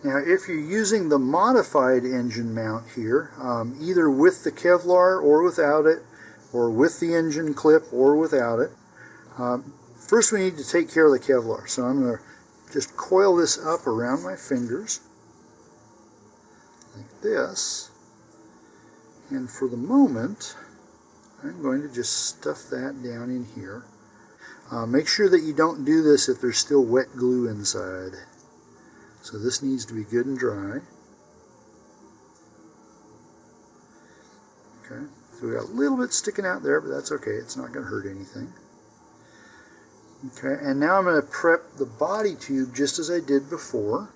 Now if you're using the modified engine mount here, either with the Kevlar or without it, or with the engine clip or without it, first we need to take care of the Kevlar. So I'm going to just coil this up around my fingers like this, and for the moment I'm going to just stuff that down in here. Make sure that you don't do this if there's still wet glue inside. So this needs to be good and dry. Okay, so we got a little bit sticking out there, but that's okay, it's not going to hurt anything. Okay, and now I'm going to prep the body tube just as I did before.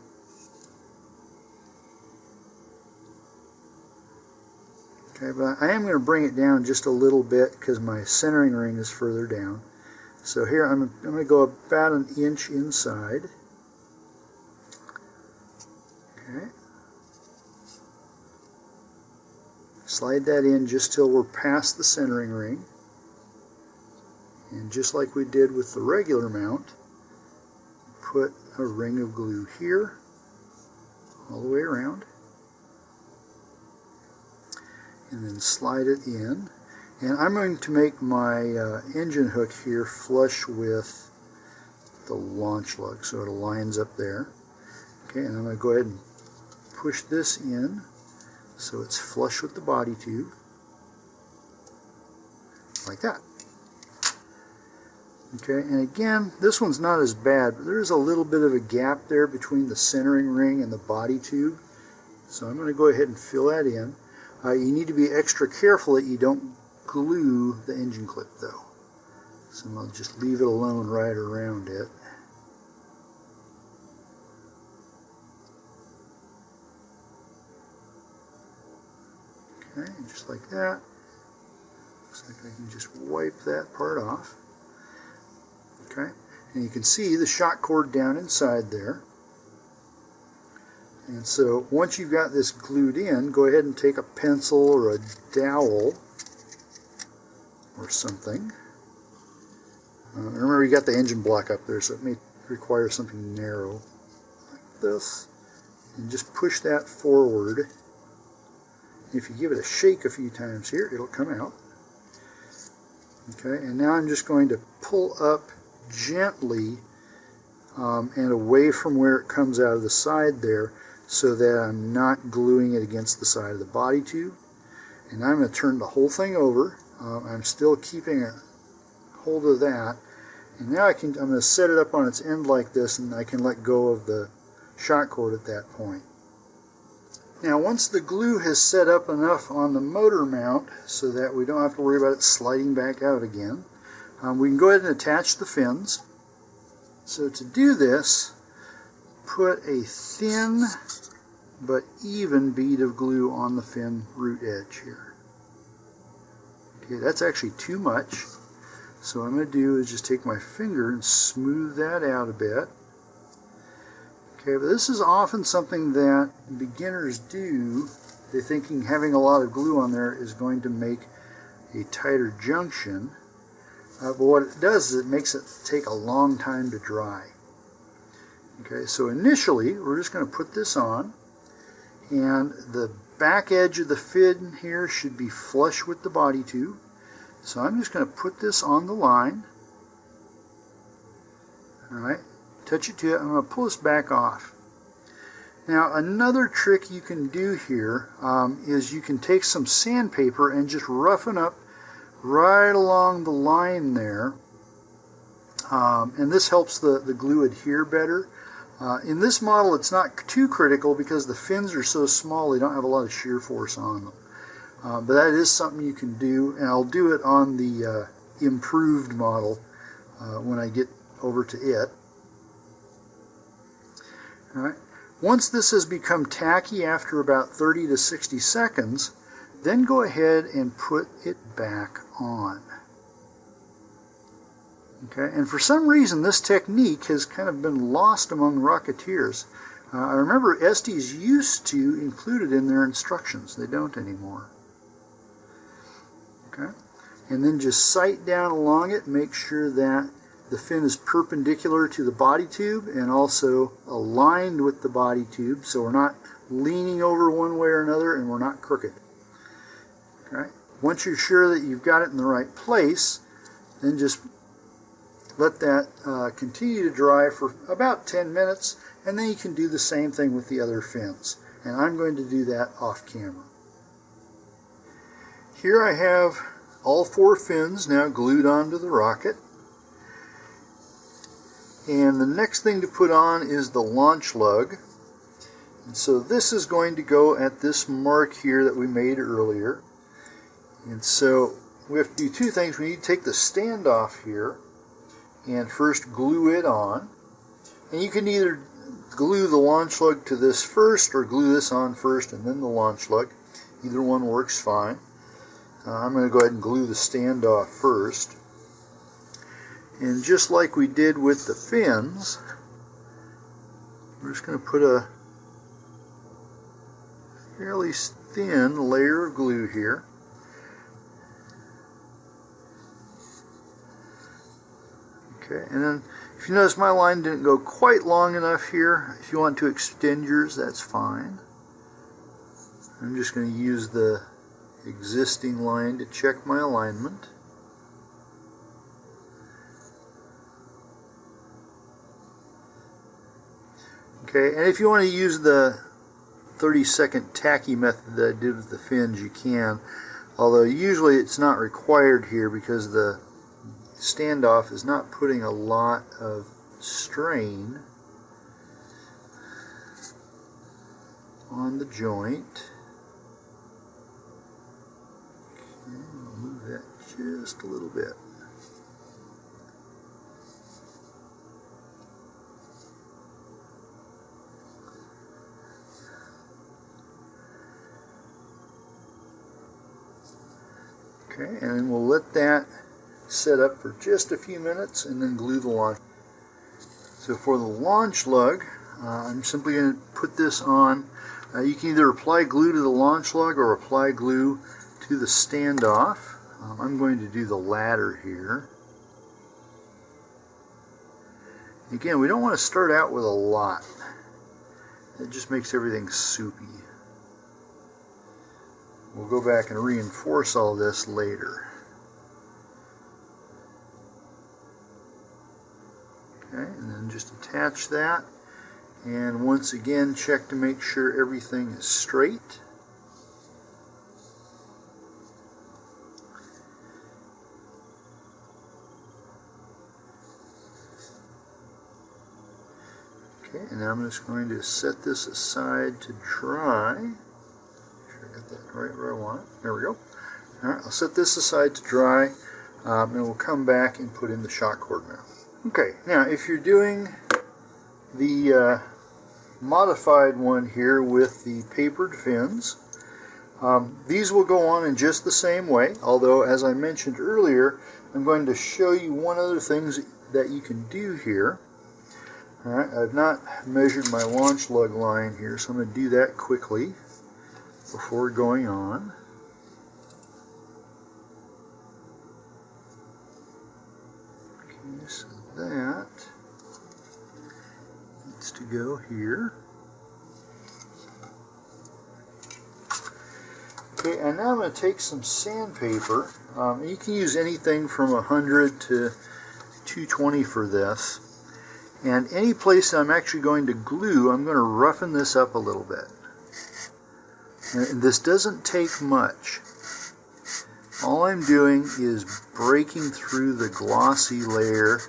Okay, but I am going to bring it down just a little bit because my centering ring is further down. So here I'm going to go about 1 inch inside. Okay. Slide that in just till we're past the centering ring. And just like we did with the regular mount, put a ring of glue here, all the way around, and then slide it in. And I'm going to make my engine hook here flush with the launch lug, so it aligns up there. Okay, and I'm going to go ahead and push this in so it's flush with the body tube, like that. Okay, and again, this one's not as bad, but there is a little bit of a gap there between the centering ring and the body tube. So I'm going to go ahead and fill that in. You need to be extra careful that you don't glue the engine clip though. So I'm going to just leave it alone right around it. Okay, just like that. Looks like I can just wipe that part off. Okay, and you can see the shock cord down inside there. And so once you've got this glued in, go ahead and take a pencil or a dowel or something. Remember, you got the engine block up there, so it may require something narrow like this. And just push that forward. If you give it a shake a few times here, it'll come out. Okay, and now I'm just going to pull up gently and away from where it comes out of the side there, so that I'm not gluing it against the side of the body tube. And I'm going to turn the whole thing over. I'm still keeping a hold of that. And now I'm going to set it up on its end like this, and I can let go of the shock cord at that point. Now once the glue has set up enough on the motor mount so that we don't have to worry about it sliding back out again, we can go ahead and attach the fins. So to do this, put a thin but even bead of glue on the fin root edge here. Okay, that's actually too much. So what I'm going to do is just take my finger and smooth that out a bit. Okay, but this is often something that beginners do. They're thinking having a lot of glue on there is going to make a tighter junction. But what it does is it makes it take a long time to dry. Okay, so initially we're just going to put this on, and the back edge of the fin here should be flush with the body tube. So I'm just going to put this on the line. Alright, touch it to it. I'm going to pull this back off. Now another trick you can do here is you can take some sandpaper and just roughen up right along the line there. And this helps the glue adhere better. In this model it's not too critical because the fins are so small they don't have a lot of shear force on them. But that is something you can do, and I'll do it on the improved model when I get over to it. Alright. Once this has become tacky after about 30 to 60 seconds, then go ahead and put it back on. Okay, and for some reason this technique has kind of been lost among Rocketeers. I remember Estes used to include it in their instructions. They don't anymore. Okay, and then just sight down along it, make sure that the fin is perpendicular to the body tube and also aligned with the body tube, so we're not leaning over one way or another and we're not crooked. Okay? Once you're sure that you've got it in the right place, then just let that continue to dry for about 10 minutes, and then you can do the same thing with the other fins. And I'm going to do that off camera. Here I have all 4 fins now glued onto the rocket. And the next thing to put on is the launch lug. And so this is going to go at this mark here that we made earlier. And so we have to do 2 things. We need to take the stand off here and first glue it on. And you can either glue the launch lug to this first or glue this on first and then the launch lug. Either one works fine. I'm going to go ahead and glue the stand off first. And just like we did with the fins, we're just going to put a fairly thin layer of glue here. Okay, and then if you notice my line didn't go quite long enough here, if you want to extend yours, that's fine. I'm just going to use the existing line to check my alignment. Okay, and if you want to use the 30-second tacky method that I did with the fins, you can, although usually it's not required here because the standoff is not putting a lot of strain on the joint. Okay, I'll move that just a little bit. Okay, and then we'll let that set up for just a few minutes and then glue the launch. So for the launch lug, I'm simply going to put this on. You can either apply glue to the launch lug or apply glue to the standoff. I'm going to do the latter here. Again, we don't want to start out with a lot. It just makes everything soupy. We'll go back and reinforce all this later. Okay, and then just attach that, and once again check to make sure everything is straight. Okay, and now I'm just going to set this aside to dry. Make sure I got that right where I want it. There we go. Alright, I'll set this aside to dry, and we'll come back and put in the shock cord now. Okay, now if you're doing the modified one here with the papered fins, these will go on in just the same way, although as I mentioned earlier, I'm going to show you one other thing that you can do here. Alright, I've not measured my launch lug line here, so I'm going to do that quickly before going on. Okay, so that needs to go here. Okay, and now I'm going to take some sandpaper. You can use anything from 100 to 220 for this. And any place that I'm actually going to glue, I'm going to roughen this up a little bit. And this doesn't take much. All I'm doing is breaking through the glossy layer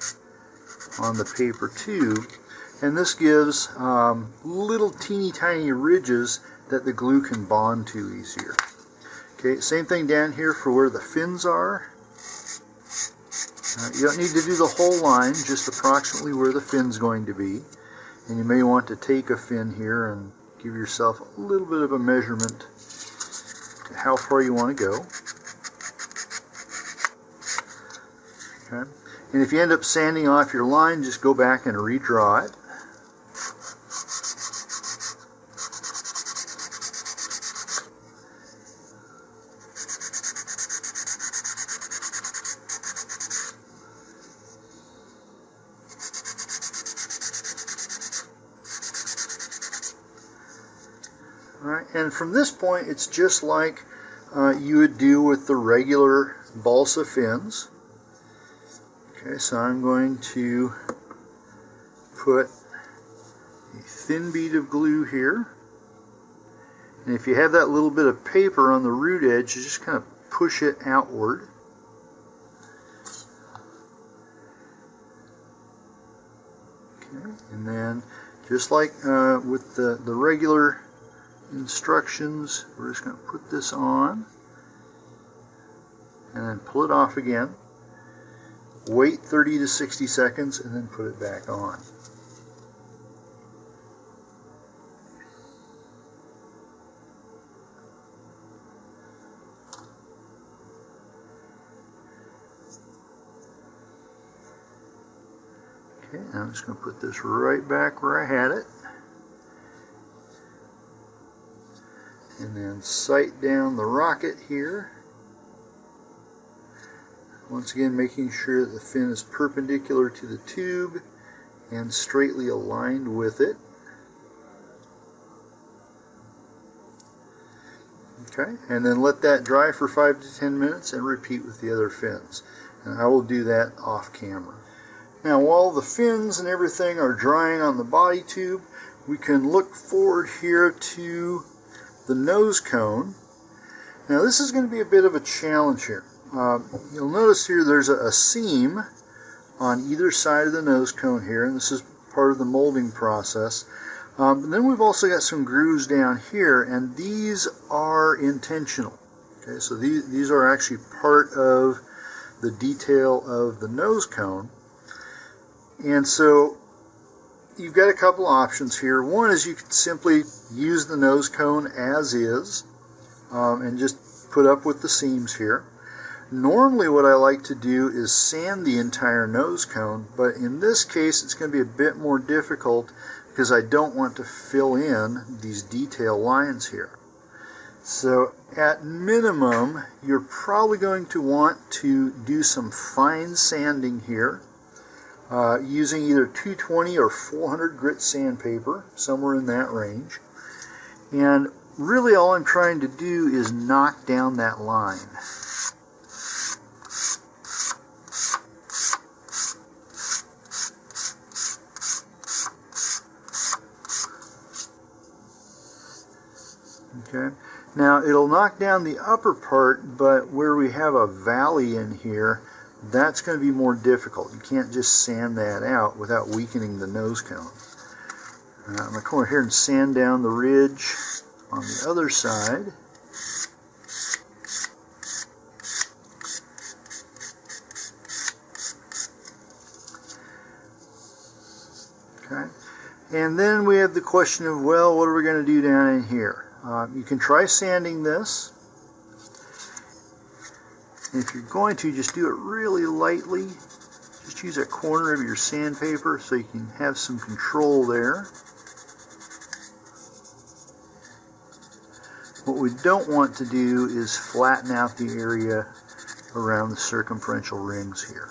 on the paper tube, and this gives little teeny tiny ridges that the glue can bond to easier. Okay, same thing down here for where the fins are. You don't need to do the whole line, just approximately where the fin's going to be. And you may want to take a fin here and give yourself a little bit of a measurement to how far you want to go. Okay. And if you end up sanding off your line, just go back and redraw it. Alright, and from this point it's just like you would do with the regular balsa fins. Okay, so I'm going to put a thin bead of glue here, and if you have that little bit of paper on the root edge, you just kind of push it outward. Okay, and then just like with the regular instructions, we're just going to put this on and then pull it off again. Wait 30 to 60 seconds and then put it back on. Okay, I'm just going to put this right back where I had it. And then sight down the rocket here. Once again, making sure that the fin is perpendicular to the tube and straightly aligned with it. Okay, and then let that dry for 5 to 10 minutes and repeat with the other fins. And I will do that off camera. Now, while the fins and everything are drying on the body tube, we can look forward here to the nose cone. Now, this is going to be a bit of a challenge here. You'll notice here there's a seam on either side of the nose cone here, and this is part of the molding process. And then we've also got some grooves down here, and these are intentional. Okay, so these are actually part of the detail of the nose cone. And so you've got a couple options here. One is you could simply use the nose cone as is and just put up with the seams here. Normally what I like to do is sand the entire nose cone, but in this case it's going to be a bit more difficult because I don't want to fill in these detail lines here. So at minimum, you're probably going to want to do some fine sanding here. Using either 220 or 400 grit sandpaper, somewhere in that range. And really all I'm trying to do is knock down that line. Okay. Now it'll knock down the upper part, but where we have a valley in here, that's going to be more difficult. You can't just sand that out without weakening the nose cone. I'm going to come over here and sand down the ridge on the other side. Okay. And then we have the question of, well, what are we going to do down in here? You can try sanding this. And if you're going to, just do it really lightly. Just use a corner of your sandpaper so you can have some control there. What we don't want to do is flatten out the area around the circumferential rings here.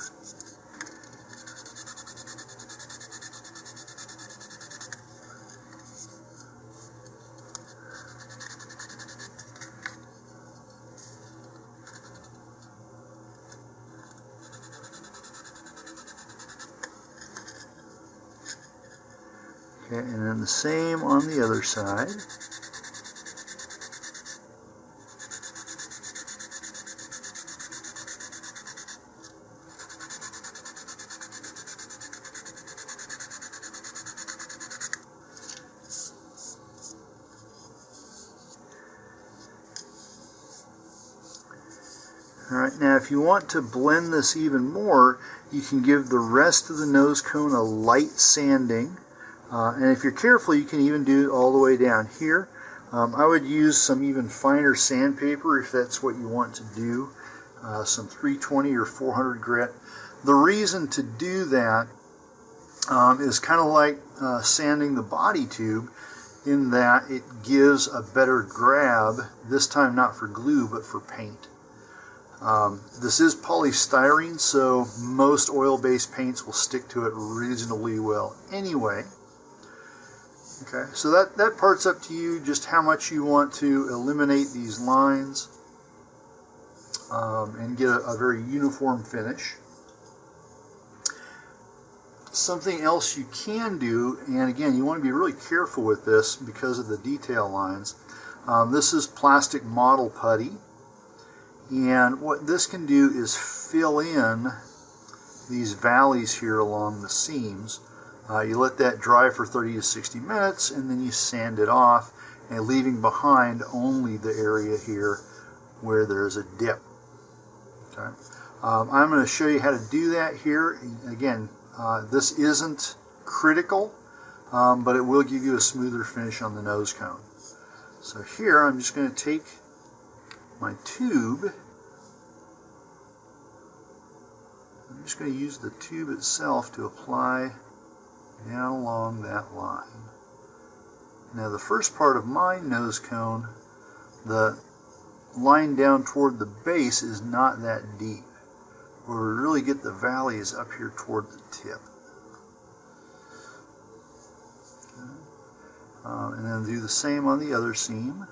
Okay, and then the same on the other side. Alright, now if you want to blend this even more, you can give the rest of the nose cone a light sanding. And if you're careful, you can even do it all the way down here. I would use some even finer sandpaper if that's what you want to do. Some 320 or 400 grit. The reason to do that is kind of like sanding the body tube, in that it gives a better grab, this time not for glue but for paint. This is polystyrene, so most oil-based paints will stick to it reasonably well anyway. Okay, so that part's up to you, just how much you want to eliminate these lines and get a very uniform finish. Something else you can do, and again, you want to be really careful with this because of the detail lines. This is plastic model putty, and what this can do is fill in these valleys here along the seams. You let that dry for 30 to 60 minutes, and then you sand it off, and leaving behind only the area here where there's a dip. Okay. I'm going to show you how to do that here. Again, this isn't critical, but it will give you a smoother finish on the nose cone. So here I'm just going to take my tube. I'm just going to use the tube itself to apply down along that line. Now the first part of my nose cone, the line down toward the base is not that deep. Where we really get the valley is up here toward the tip. Okay. And then do the same on the other seam.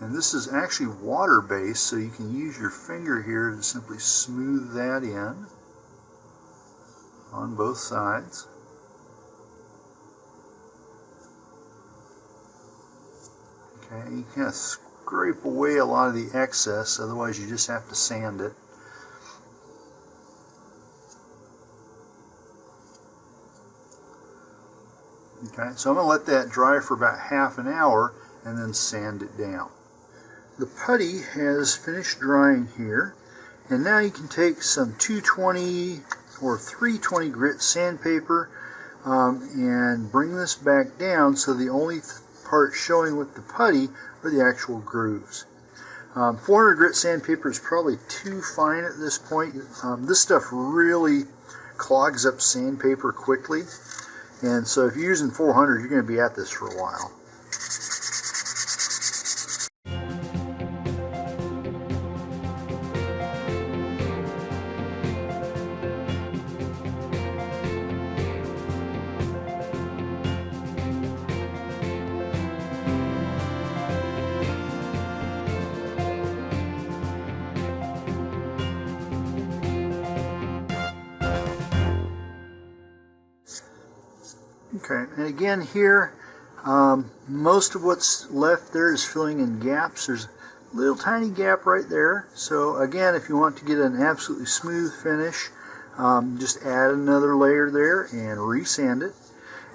And this is actually water-based, so you can use your finger here to simply smooth that in on both sides. Okay, you kind of scrape away a lot of the excess, otherwise you just have to sand it. Okay, so I'm going to let that dry for about half an hour and then sand it down. The putty has finished drying here, and now you can take some 220 or 320 grit sandpaper and bring this back down so the only part showing with the putty are the actual grooves. 400 grit sandpaper is probably too fine at this point. This stuff really clogs up sandpaper quickly, and so if you're using 400, you're going to be at this for a while. Okay, and again here, most of what's left there is filling in gaps. There's a little tiny gap right there. So again, if you want to get an absolutely smooth finish, just add another layer there and resand it.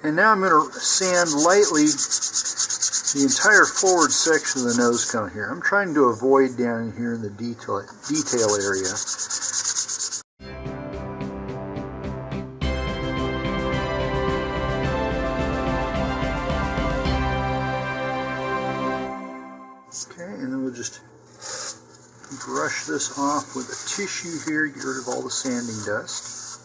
And now I'm going to sand lightly the entire forward section of the nose cone here. I'm trying to avoid down in here in the detail area. Okay, and then we'll just brush this off with a tissue here, get rid of all the sanding dust.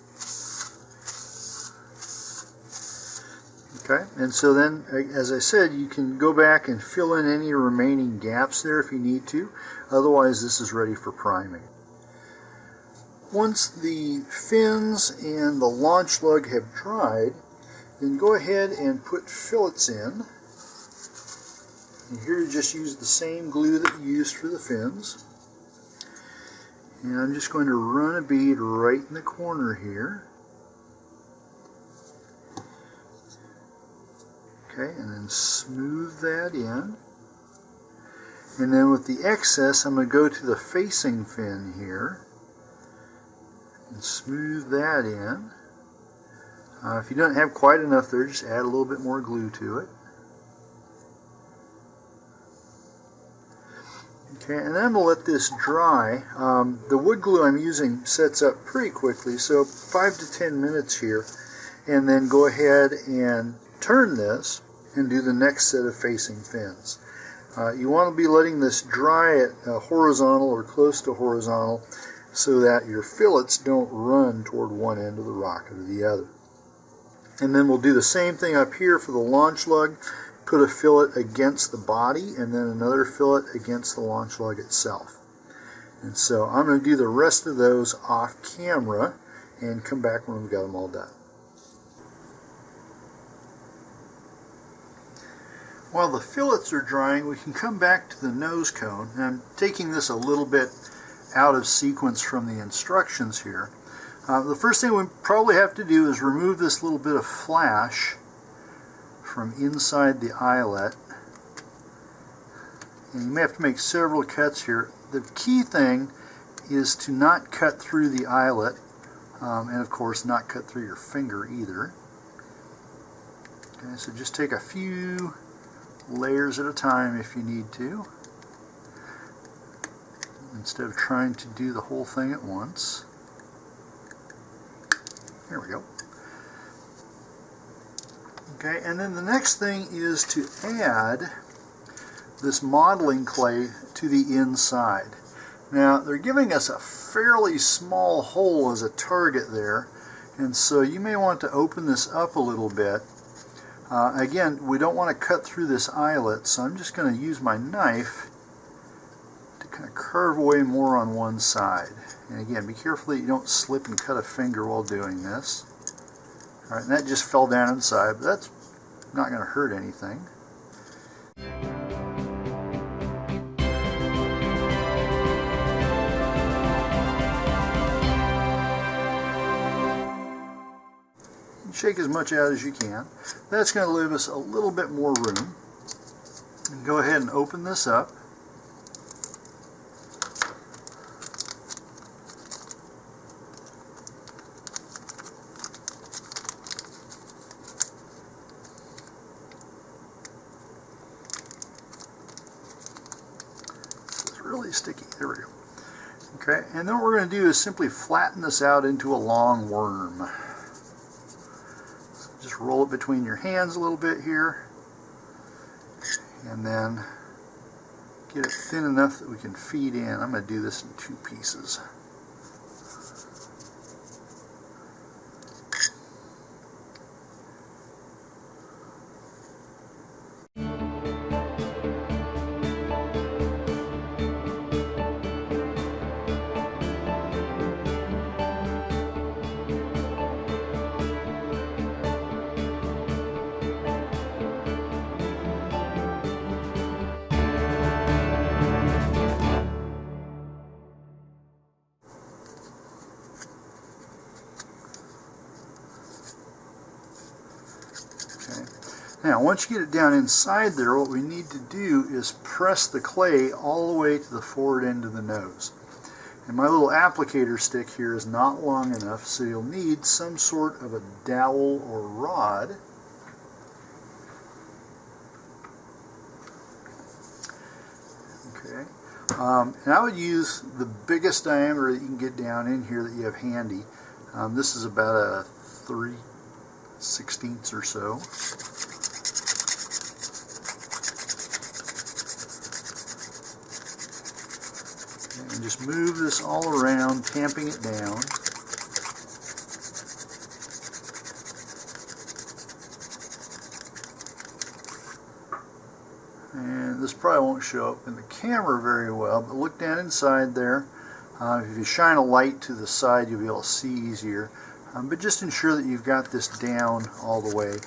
Okay, and so then, as I said, you can go back and fill in any remaining gaps there if you need to. Otherwise, this is ready for priming. Once the fins and the launch lug have dried, then go ahead and put fillets in. And here you just use the same glue that you used for the fins. And I'm just going to run a bead right in the corner here. Okay, and then smooth that in. And then with the excess, I'm going to go to the facing fin here and smooth that in. If you don't have quite enough there, just add a little bit more glue to it. Okay, and then I'm going to let this dry. The wood glue I'm using sets up pretty quickly, so 5 to 10 minutes here. And then go ahead and turn this and do the next set of facing fins. You want to be letting this dry at horizontal or close to horizontal so that your fillets don't run toward one end of the rocket or the other. And then we'll do the same thing up here for the launch lug. Put a fillet against the body and then another fillet against the launch lug itself. And so I'm going to do the rest of those off camera and come back when we've got them all done. While the fillets are drying, we can come back to the nose cone. And I'm taking this a little bit out of sequence from the instructions here. The first thing we probably have to do is remove this little bit of flash from inside the eyelet. And you may have to make several cuts here. The key thing is to not cut through the eyelet, and of course not cut through your finger either. Okay, so just take a few layers at a time if you need to, instead of trying to do the whole thing at once. There we go. Okay, and then the next thing is to add this modeling clay to the inside. Now they're giving us a fairly small hole as a target there, and so you may want to open this up a little bit. Again, we don't want to cut through this eyelet, so I'm just going to use my knife to kind of carve away more on one side. And again, be careful that you don't slip and cut a finger while doing this. Alright, and that just fell down inside, but that's not going to hurt anything. Shake as much out as you can. That's going to leave us a little bit more room. And go ahead and open this up. It's really sticky. There we go. Okay, and then what we're going to do is simply flatten this out into a long worm. Just roll it between your hands a little bit here, and then get it thin enough that we can feed in. I'm going to do this in 2 pieces. Now, once you get it down inside there, what we need to do is press the clay all the way to the forward end of the nose. And my little applicator stick here is not long enough, so you'll need some sort of a dowel or rod. Okay. And I would use the biggest diameter that you can get down in here that you have handy. This is about a 3/16 or so. And just move this all around, tamping it down. And this probably won't show up in the camera very well, but look down inside there. If you shine a light to the side, you'll be able to see easier. But just ensure that you've got this down all the way.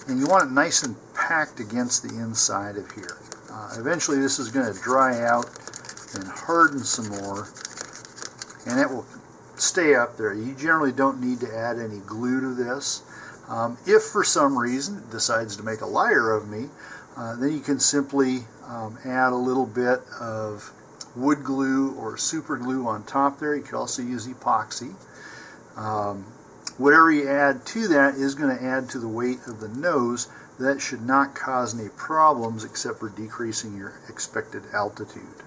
And you want it nice and packed against the inside of here. Eventually this is going to dry out and harden some more, and it will stay up there. You generally don't need to add any glue to this. If for some reason it decides to make a liar of me, then you can simply add a little bit of wood glue or super glue on top there. You can also use epoxy. Whatever you add to that is going to add to the weight of the nose. That should not cause any problems except for decreasing your expected altitude.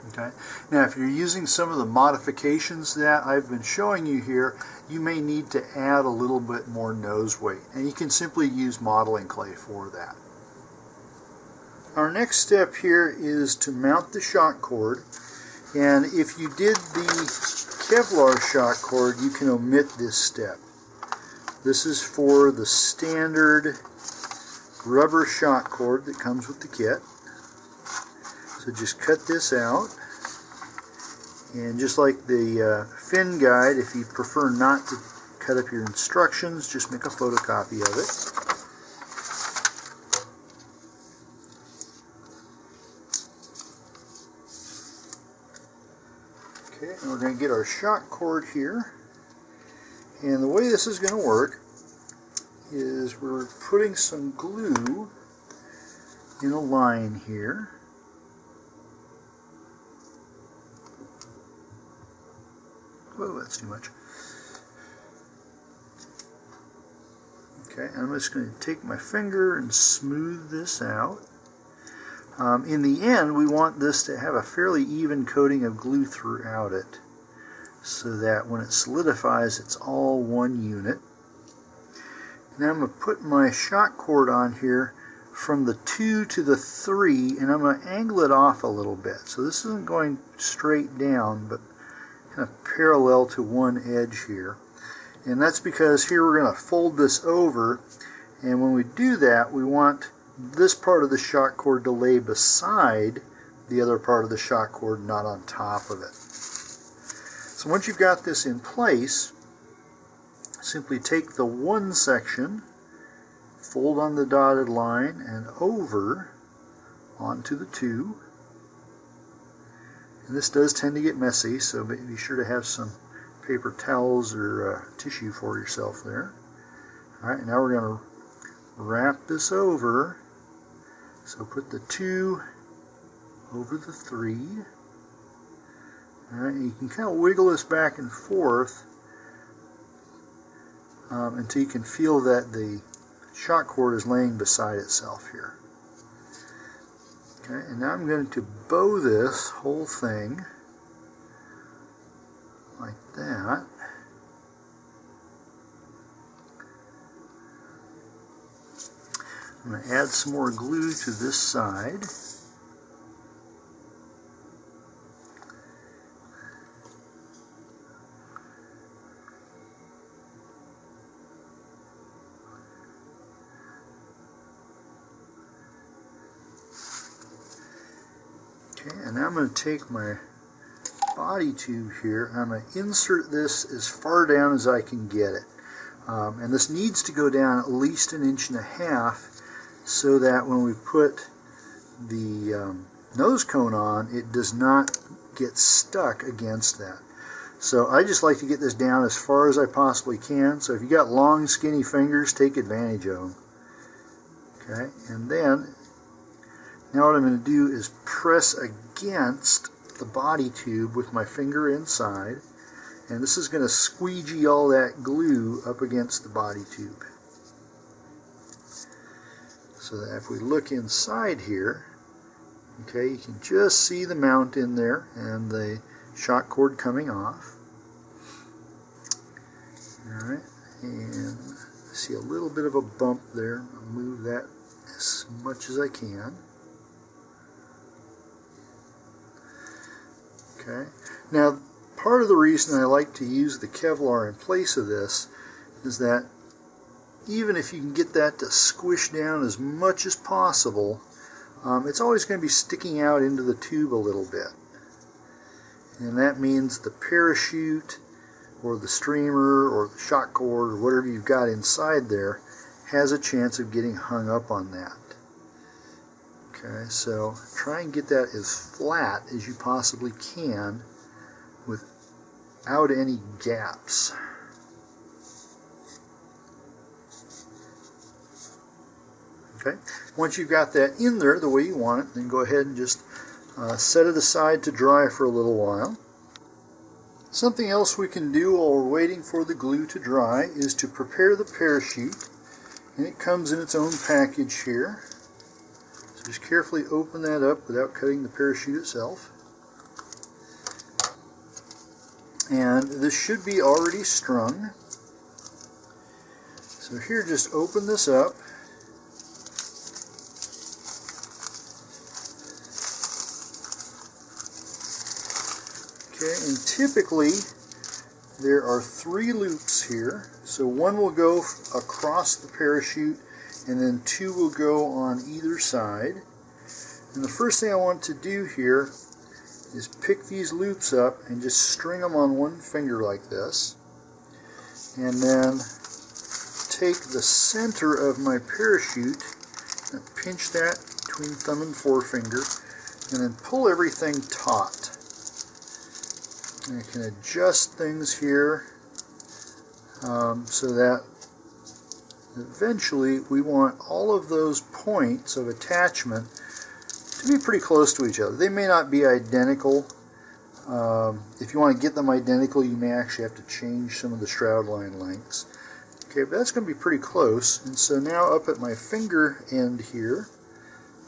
Okay. Now, if you're using some of the modifications that I've been showing you here, you may need to add a little bit more nose weight, and you can simply use modeling clay for that. Our next step here is to mount the shock cord, and if you did the Kevlar shock cord, you can omit this step. This is for the standard rubber shock cord that comes with the kit. So just cut this out. And just like the fin guide, if you prefer not to cut up your instructions, just make a photocopy of it. Okay, and we're going to get our shock cord here. And the way this is going to work is we're putting some glue in a line here. Whoa, that's too much. Okay, I'm just going to take my finger and smooth this out. In the end, we want this to have a fairly even coating of glue throughout it, so that when it solidifies, it's all one unit. Now I'm going to put my shock cord on here from the 2 to the 3, and I'm going to angle it off a little bit. So this isn't going straight down, but kind of parallel to one edge here. And that's because here we're going to fold this over, and when we do that, we want this part of the shock cord to lay beside the other part of the shock cord, not on top of it. So once you've got this in place, simply take the one section, fold on the dotted line and over onto the 2. And this does tend to get messy, so be sure to have some paper towels or tissue for yourself there. Alright, now we're going to wrap this over. So put the 2 over the 3. Alright, you can kind of wiggle this back and forth until you can feel that the shock cord is laying beside itself here. Okay, and now I'm going to bow this whole thing like that. I'm going to add some more glue to this side. Okay, and now I'm going to take my body tube here, and I'm going to insert this as far down as I can get it. And this needs to go down at least 1.5 inches, so that when we put the nose cone on, it does not get stuck against that. So I just like to get this down as far as I possibly can. So if you got long, skinny fingers, take advantage of them. Okay, and then now what I'm going to do is press against the body tube with my finger inside, and this is going to squeegee all that glue up against the body tube. So that if we look inside here, okay, you can just see the mount in there and the shock cord coming off. Alright, and see a little bit of a bump there. I'll move that as much as I can. Okay, now part of the reason I like to use the Kevlar in place of this is that even if you can get that to squish down as much as possible, it's always going to be sticking out into the tube a little bit. And that means the parachute or the streamer or the shock cord or whatever you've got inside there has a chance of getting hung up on that. Okay, so try and get that as flat as you possibly can without any gaps. Okay, once you've got that in there the way you want it, then go ahead and just set it aside to dry for a little while. Something else we can do while we're waiting for the glue to dry is to prepare the parachute, and it comes in its own package here. So just carefully open that up without cutting the parachute itself. And this should be already strung. So here, just open this up. Okay, and typically there are 3 loops here. So one will go across the parachute, and then 2 will go on either side. And the first thing I want to do here is pick these loops up and just string them on one finger like this, and then take the center of my parachute and pinch that between thumb and forefinger, and then pull everything taut. And I can adjust things here so that eventually we want all of those points of attachment to be pretty close to each other. They may not be identical. If you want to get them identical, you may actually have to change some of the shroud line lengths. Okay, but that's going to be pretty close. And so now up at my finger end here,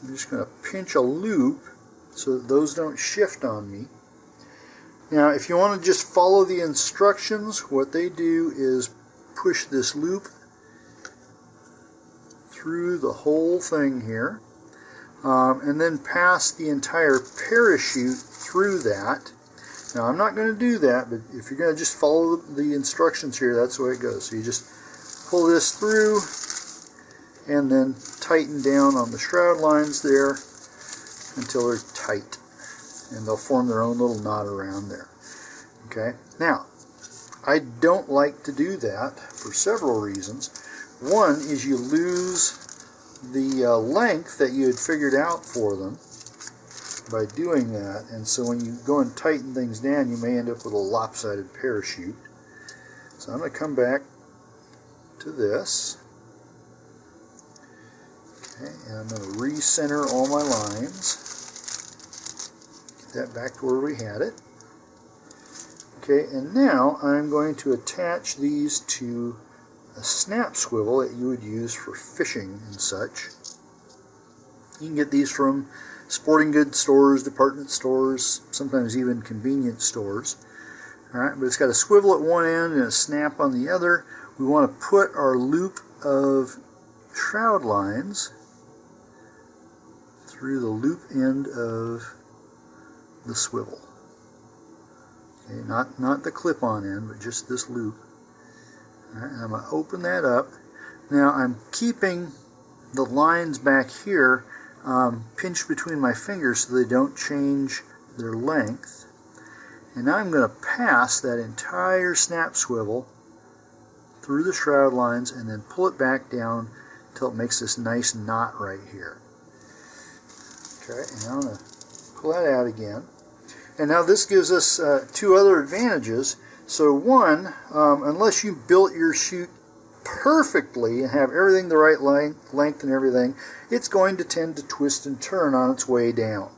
I'm just going to pinch a loop so that those don't shift on me. Now, if you want to just follow the instructions, what they do is push this loop through the whole thing here, and then pass the entire parachute through that. Now, I'm not going to do that, but if you're going to just follow the instructions here, that's the way it goes. So you just pull this through and then tighten down on the shroud lines there until they're tight, and they'll form their own little knot around there. Okay, now I don't like to do that for several reasons. One is you lose the length that you had figured out for them by doing that, and so when you go and tighten things down, you may end up with a lopsided parachute. So I'm going to come back to this, okay, and I'm going to recenter all my lines. That back to where we had it. Okay, and now I'm going to attach these to a snap swivel that you would use for fishing and such. You can get these from sporting goods stores, department stores, sometimes even convenience stores. Alright, but it's got a swivel at one end and a snap on the other. We want to put our loop of shroud lines through the loop end of the swivel. Okay, not the clip-on end, but just this loop. All right, and I'm going to open that up. Now I'm keeping the lines back here pinched between my fingers so they don't change their length. And now I'm going to pass that entire snap swivel through the shroud lines and then pull it back down until it makes this nice knot right here. Okay, and I'm going to pull that out again. And now this gives us two other advantages. So one, unless you built your chute perfectly and have everything the right length and everything, it's going to tend to twist and turn on its way down.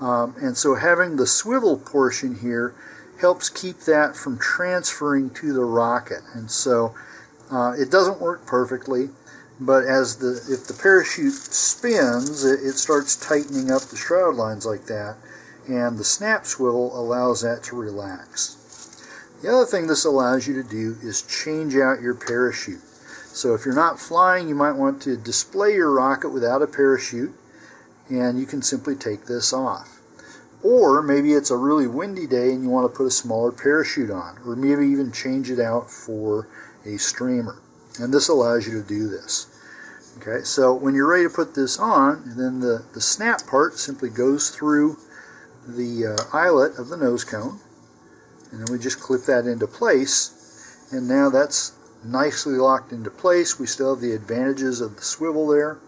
And so having the swivel portion here helps keep that from transferring to the rocket. And so it doesn't work perfectly, but if the parachute spins, it starts tightening up the shroud lines like that, and the snap swivel allows that to relax. The other thing this allows you to do is change out your parachute. So if you're not flying, you might want to display your rocket without a parachute, and you can simply take this off. Or maybe it's a really windy day and you want to put a smaller parachute on, or maybe even change it out for a streamer. And this allows you to do this. Okay, so when you're ready to put this on, then the snap part simply goes through the eyelet of the nose cone, and then we just clip that into place, and now that's nicely locked into place. We still have the advantages of the swivel there,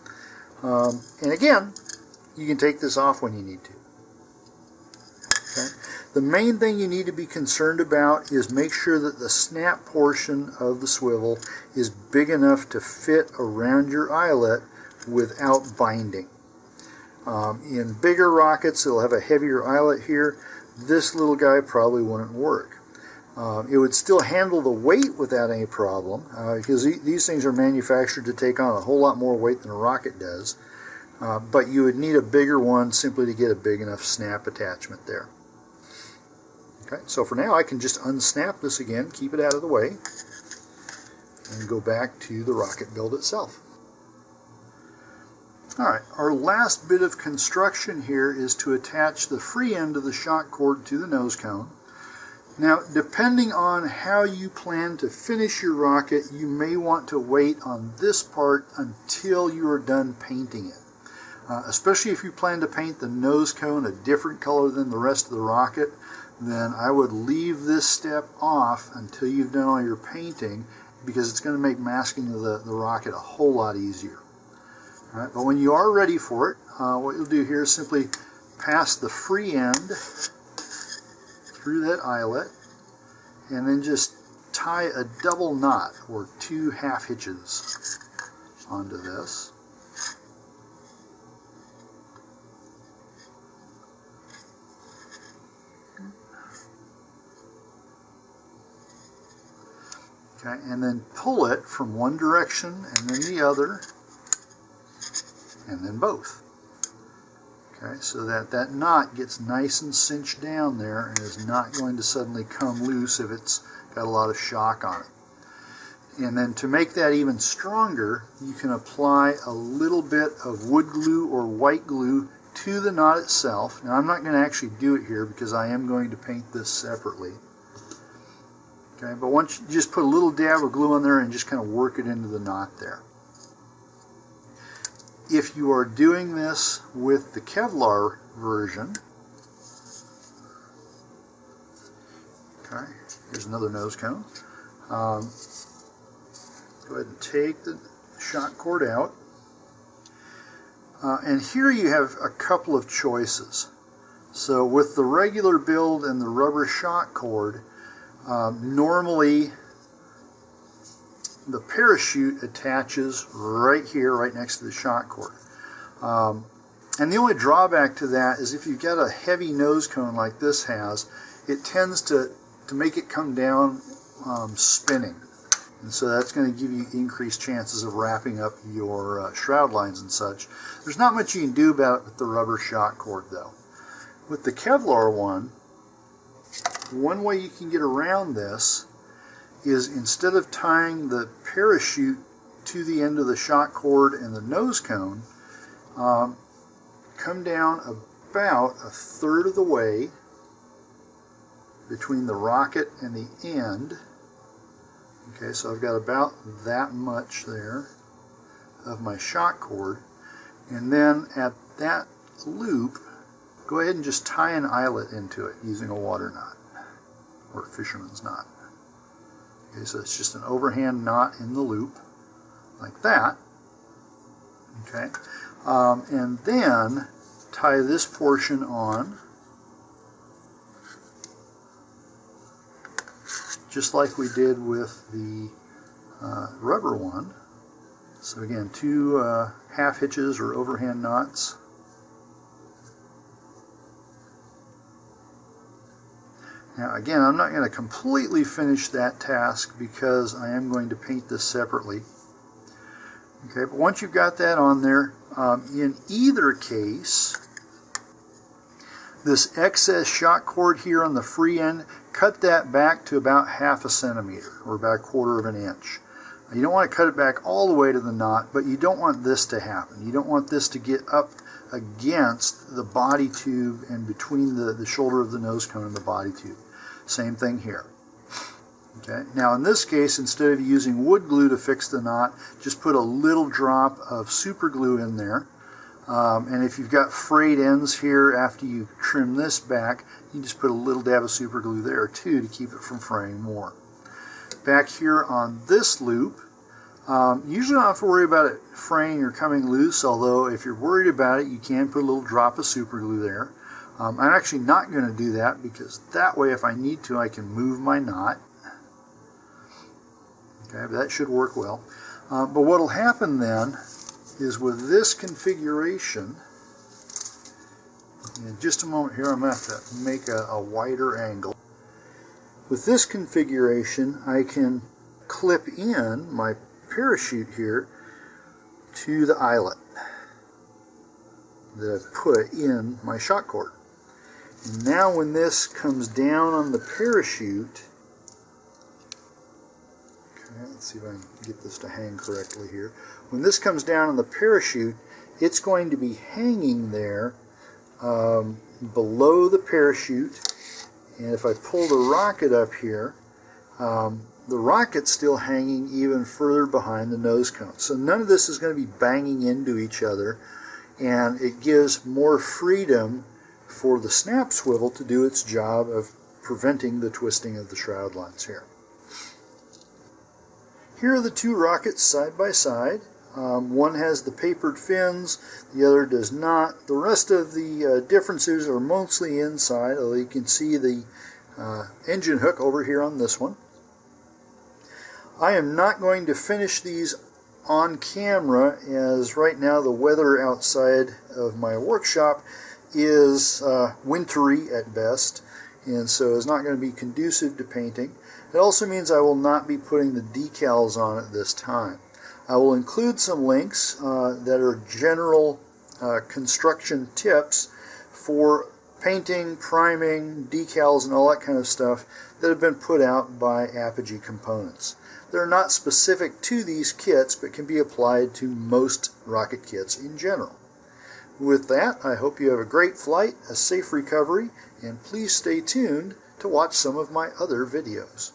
and again, you can take this off when you need to. Okay. The main thing you need to be concerned about is make sure that the snap portion of the swivel is big enough to fit around your eyelet without binding. In bigger rockets, it'll have a heavier eyelet here. This little guy probably wouldn't work. It would still handle the weight without any problem, because these things are manufactured to take on a whole lot more weight than a rocket does. But you would need a bigger one simply to get a big enough snap attachment there. Okay, so for now I can just unsnap this again, keep it out of the way, and go back to the rocket build itself. Alright, our last bit of construction here is to attach the free end of the shock cord to the nose cone. Now, depending on how you plan to finish your rocket, you may want to wait on this part until you are done painting it. Especially if you plan to paint the nose cone a different color than the rest of the rocket, then I would leave this step off until you've done all your painting, because it's going to make masking of the rocket a whole lot easier. All right, but when you are ready for it, what you'll do here is simply pass the free end through that eyelet, and then just tie a double knot or 2 half hitches onto this. Okay, and then pull it from one direction and then the other, and then both. Okay, so that knot gets nice and cinched down there and is not going to suddenly come loose if it's got a lot of shock on it. And then to make that even stronger, you can apply a little bit of wood glue or white glue to the knot itself. Now I'm not going to actually do it here because I am going to paint this separately. Okay, but once you just put a little dab of glue on there and just kind of work it into the knot there. If you are doing this with the Kevlar version, okay, here's another nose cone. Go ahead and take the shock cord out. And here you have a couple of choices. So with the regular build and the rubber shock cord, normally the parachute attaches right here, right next to the shock cord. And the only drawback to that is if you've got a heavy nose cone like this has, it tends to make it come down spinning. And so that's going to give you increased chances of wrapping up your shroud lines and such. There's not much you can do about it with the rubber shock cord though. With the Kevlar one way you can get around this is, instead of tying the parachute to the end of the shock cord and the nose cone, come down about 1/3 of the way between the rocket and the end. Okay, so I've got about that much there of my shock cord, and then at that loop, go ahead and just tie an eyelet into it using a water knot or a fisherman's knot. Okay, so it's just an overhand knot in the loop, like that. Okay, and then tie this portion on, just like we did with the rubber one. So again, 2 half hitches or overhand knots. Now again, I'm not going to completely finish that task because I am going to paint this separately. Okay, but once you've got that on there, in either case, this excess shock cord here on the free end, cut that back to about 1/2 centimeter or about 1/4 of an inch. You don't want to cut it back all the way to the knot, but you don't want this to happen. You don't want this to get up against the body tube and between the shoulder of the nose cone and the body tube. Same thing here. Okay. Now in this case, instead of using wood glue to fix the knot, just put a little drop of super glue in there. And if you've got frayed ends here after you trim this back, you just put a little dab of super glue there too to keep it from fraying more. Back here on this loop, usually don't have to worry about it fraying or coming loose, although if you're worried about it, you can put a little drop of super glue there. I'm actually not going to do that because that way, if I need to, I can move my knot. Okay, but that should work well. But what will happen then is, with this configuration, in just a moment here I'm going to have to make a wider angle. With this configuration, I can clip in my parachute here to the eyelet that I've put in my shock cord. And now when this comes down on the parachute, okay, let's see if I can get this to hang correctly here. When this comes down on the parachute, it's going to be hanging there below the parachute. And if I pull the rocket up here, the rocket's still hanging even further behind the nose cone. So none of this is going to be banging into each other. and it gives more freedom for the snap swivel to do its job of preventing the twisting of the shroud lines here. Here are the two rockets side by side. One has the papered fins, the other does not. The rest of the differences are mostly inside, although you can see the engine hook over here on this one. I am not going to finish these on camera, as right now the weather outside of my workshop is wintry at best, and so it's not going to be conducive to painting. It also means I will not be putting the decals on at this time. I will include some links that are general construction tips for painting, priming, decals, and all that kind of stuff that have been put out by Apogee Components. They're not specific to these kits, but can be applied to most rocket kits in general. With that, I hope you have a great flight, a safe recovery, and please stay tuned to watch some of my other videos.